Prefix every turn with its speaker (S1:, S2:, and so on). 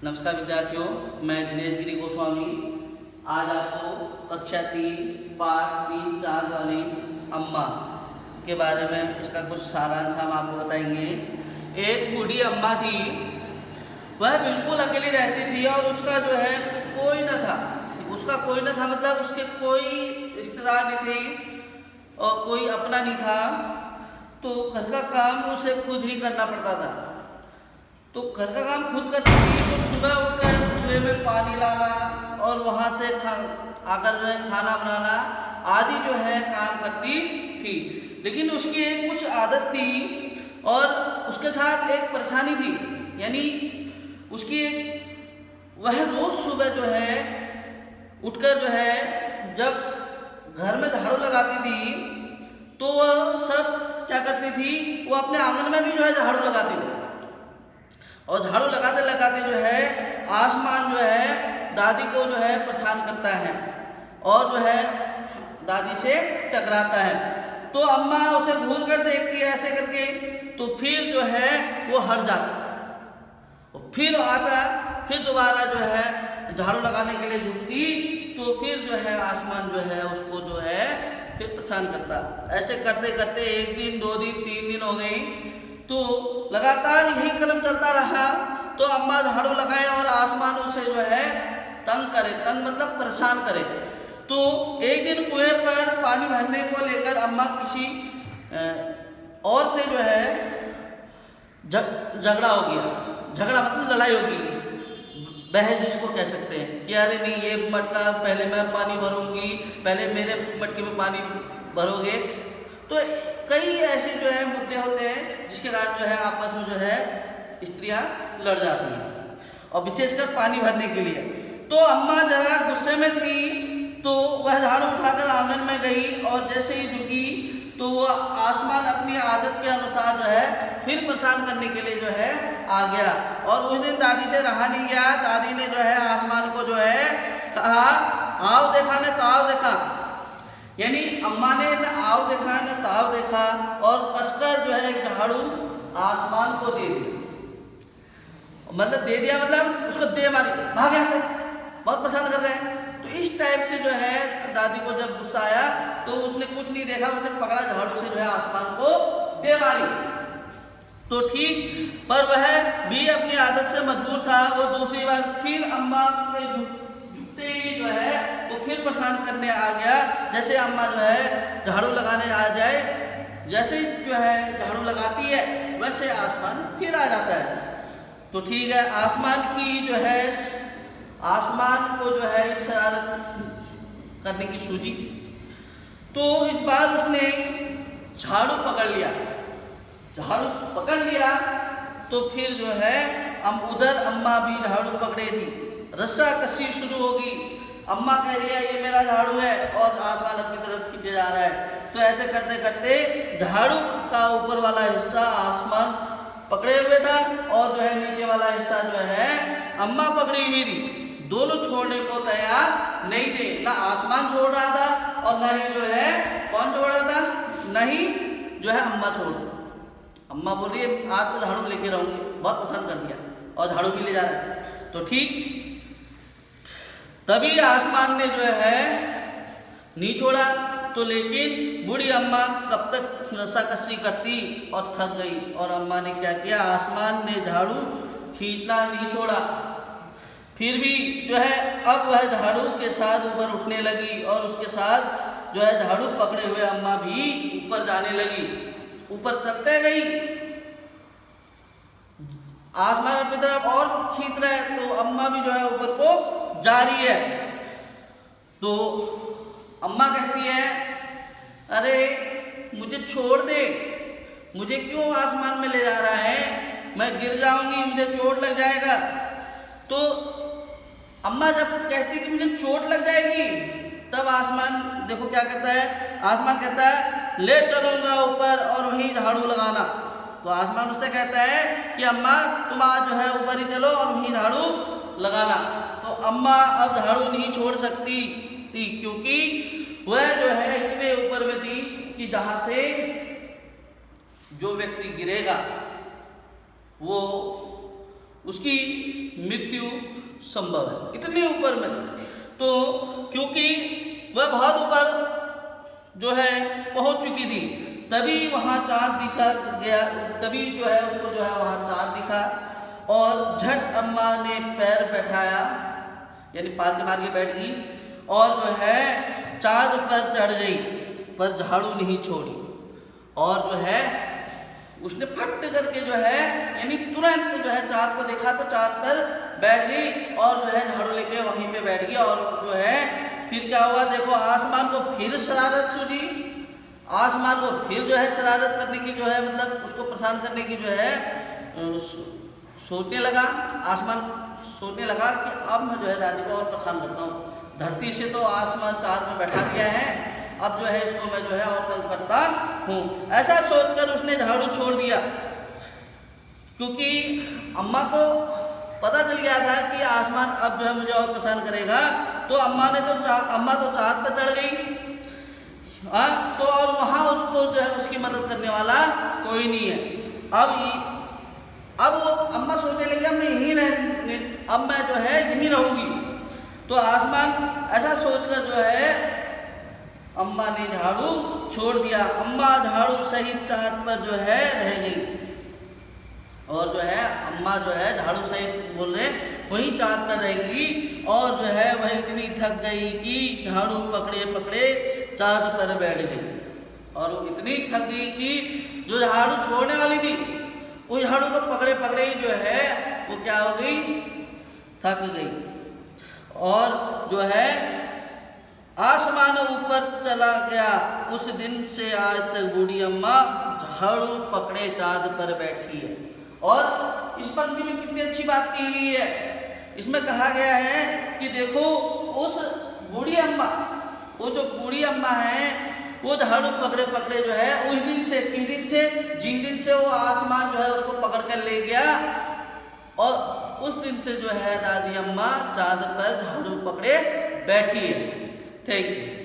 S1: नमस्कार विद्यार्थियों, मैं दिनेश गिरी गोस्वामी आज आपको कक्षा 3 पाठ 3-4 वाली अम्मा के बारे में इसका कुछ सारांश हम आपको बताएंगे। एक बूढ़ी अम्मा थी, वह बिल्कुल अकेली रहती थी और उसका जो है कोई न था। उसका कोई न था मतलब उसके कोई रिश्तेदार नहीं थे और कोई अपना नहीं था, तो घर का काम उसे खुद ही करना पड़ता था। तो घर का काम खुद करती थी, तो सुबह उठकर कुएं में पानी लाना और वहाँ से आकर जो है खाना बनाना आदि जो है काम करती थी। लेकिन उसकी एक कुछ आदत थी और उसके साथ एक परेशानी थी, यानी उसकी एक वह रोज सुबह जो है उठकर जो है जब घर में झाड़ू लगाती थी तो वह सब क्या करती थी, वो अपने आंगन में भी जो है झाड़ू लगाती थी। और झाड़ू लगाते लगाते जो है आसमान जो है दादी को जो है परेशान करता है और जो है दादी से टकराता है। तो अम्मा उसे घूर कर देखती है ऐसे करके, तो फिर जो है वो हट जाता और फिर आता, फिर दोबारा जो है झाड़ू लगाने के लिए झुकती, तो फिर जो है आसमान जो है उसको जो है फिर परेशान करता। ऐसे करते करते 1 दिन 2 दिन 3 दिन हो गई, तो लगातार यही क्रम चलता रहा। तो अम्मा झाड़ू लगाए और आसमान उसे जो है तंग करे, तंग मतलब परेशान करे। तो एक दिन कुएं पर पानी भरने को लेकर अम्मा किसी और से जो है झगड़ा हो गया। झगड़ा मतलब लड़ाई होगी, बहस जिसको कह सकते हैं कि अरे नहीं ये मटका पहले मैं पानी भरूंगी, पहले मेरे मटके में पानी भरोगे। तो कई ऐसे जो है मुद्दे होते हैं जिसके कारण जो है आपस में जो है स्त्रियां लड़ जाती हैं, और विशेषकर पानी भरने के लिए। तो अम्मा जरा गुस्से में थी, तो वह झाड़ू उठाकर आंगन में गई और जैसे ही झुकी तो वो आसमान अपनी आदत के अनुसार जो है फिर परेशान करने के लिए जो है आ गया। और उस दिन दादी से रहा नहीं गया। दादी ने जो है आसमान को जो है कहा, आओ देखा ने ताव देखा, यानी अम्मा ने न आओ देखा न ताव देखा और कसकर जो है झाड़ू आसमान को दे दिया। मतलब दे दिया मतलब उसको दे मारी, भाग यहाँ से, बहुत परेशान कर रहे हैं। तो इस टाइप से जो है दादी को जब गुस्सा आया तो उसने कुछ नहीं देखा, उसने पकड़ा झाड़ू से जो है आसमान को दे मारी। तो ठीक, पर वह भी अपनी आदत से मजबूर था। वो दूसरी बार फिर अम्मा पे झुकते ही जो है वो फिर परेशान करने आ गया। जैसे अम्मा जो है झाड़ू लगाने आ जाए, जैसे जो है झाड़ू लगाती है वैसे आसमान फिर आ जाता है। तो ठीक है, आसमान की जो है आसमान को जो है शरारत करने की सूझी, तो इस बार उसने झाड़ू पकड़ लिया। झाड़ू पकड़ लिया तो फिर जो है उधर अम्मा भी झाड़ू पकड़े थी, रस्सा कसी शुरू होगी। अम्मा कह रही है ये मेरा झाड़ू है और आसमान अपनी तरफ खींचे जा रहा है। तो ऐसे करते करते झाड़ू का ऊपर वाला हिस्सा आसमान पकड़े हुए था और जो है नीचे वाला हिस्सा जो है अम्मा पकड़ी हुई थी। दोनों छोड़ने को तैयार नहीं थे, ना आसमान छोड़ रहा था और ना ही जो है कौन छोड़ रहा था, नहीं जो है अम्मा छोड़। अम्मा बोल रही है आज तो झाड़ू लेके रहूंगी, बहुत पसंद कर दिया और झाड़ू भी ले जा रहा है। तो ठीक तभी आसमान ने जो है नहीं छोड़ा। तो लेकिन बूढ़ी अम्मा कब तक रस्साकसी करती और थक गई, और अम्मा ने क्या किया, आसमान ने झाड़ू खींचना नहीं छोड़ा। फिर भी जो है अब वह झाड़ू के साथ ऊपर उठने लगी और उसके साथ जो है झाड़ू पकड़े हुए अम्मा भी ऊपर जाने लगी। ऊपर चलते गई, आसमान अपनी तरफ और खींच रहा है, तो अम्मा भी जो है ऊपर को जा रही है। तो अम्मा कहती है अरे मुझे छोड़ दे, मुझे क्यों आसमान में ले जा रहा है, मैं गिर जाऊंगी, मुझे चोट लग जाएगा। तो अम्मा जब कहती है कि मुझे चोट लग जाएगी, तब आसमान देखो क्या करता है, आसमान कहता है ले चलूंगा ऊपर और वहीं झाड़ू लगाना। तो आसमान उससे कहता है कि अम्मा तुम आज जो है ऊपर ही चलो और वहीं झाड़ू लगाना। तो अम्मा अब झाड़ू नहीं छोड़ सकती थी, क्योंकि वह जो है इतने ऊपर में थी कि जहां से जो व्यक्ति गिरेगा वो उसकी मृत्यु संभव है, इतने ऊपर में। तो क्योंकि वह बहुत ऊपर जो है पहुंच चुकी थी, तभी वहां चांद दिखा गया, तभी जो है उसको जो है वहां चांद दिखा और झट अम्मा ने पैर बैठाया, यानी पालती मार के बैठ गई और जो है चांद पर चढ़ गई, पर झाड़ू नहीं छोड़ी। और जो है उसने फट करके जो है यानी तुरंत जो है चांद को देखा तो चांद पर बैठ गई और जो है झाड़ू लेके वहीं पे बैठ गई। और जो है फिर क्या हुआ, देखो आसमान को फिर शरारत सूझी, आसमान को फिर जो है शरारत करने की जो है मतलब उसको परेशान करने की जो है सोचने लगा। आसमान सोचने लगा कि अब मैं जो है दादी को और परेशान करता हूँ, धरती से तो आसमान चांद में बैठा दिया है, अब जो है इसको मैं जो है और तंग करता हूँ। ऐसा सोचकर उसने झाड़ू छोड़ दिया, क्योंकि अम्मा को पता चल गया था कि आसमान अब जो है मुझे और परेशान करेगा। तो अम्मा तो चांद पर चढ़ गई, तो और वहां उसको जो है उसकी मदद करने वाला कोई नहीं है। अब वो अम्मा सोचने लगी अब मैं यहीं रहने, अब मैं जो है यहीं रहूंगी। तो आसमान ऐसा सोचकर जो है अम्मा ने झाड़ू छोड़ दिया। अम्मा झाड़ू सहित चांद पर जो है रह गई और जो है अम्मा जो है झाड़ू सहित बोल रहे वहीं चांद पर रहेगी। और जो है वह इतनी थक गई कि झाड़ू पकड़े पकड़े चांद पर बैठ गई। और वो इतनी थक गई कि जो झाड़ू छोड़ने वाली थी वो झाड़ू को पकड़े पकड़े ही जो है वो क्या हो गई, थक गई। और जो है आसमान ऊपर चला गया। उस दिन से आज तक बूढ़ी अम्मा झाड़ू पकड़े चांद पर बैठी है। और इस पंक्ति में कितनी अच्छी बात की गई है, इसमें कहा गया है कि देखो उस बूढ़ी अम्मा, वो जो बूढ़ी अम्मा है वो झाड़ू पकड़े पकड़े जो है उस दिन से, किस दिन से, जिस दिन से वो आसमान जो है उसको पकड़ कर ले गया, और उस दिन से जो है दादी अम्मा चांद पर झाड़ू पकड़े बैठी है। Thank you.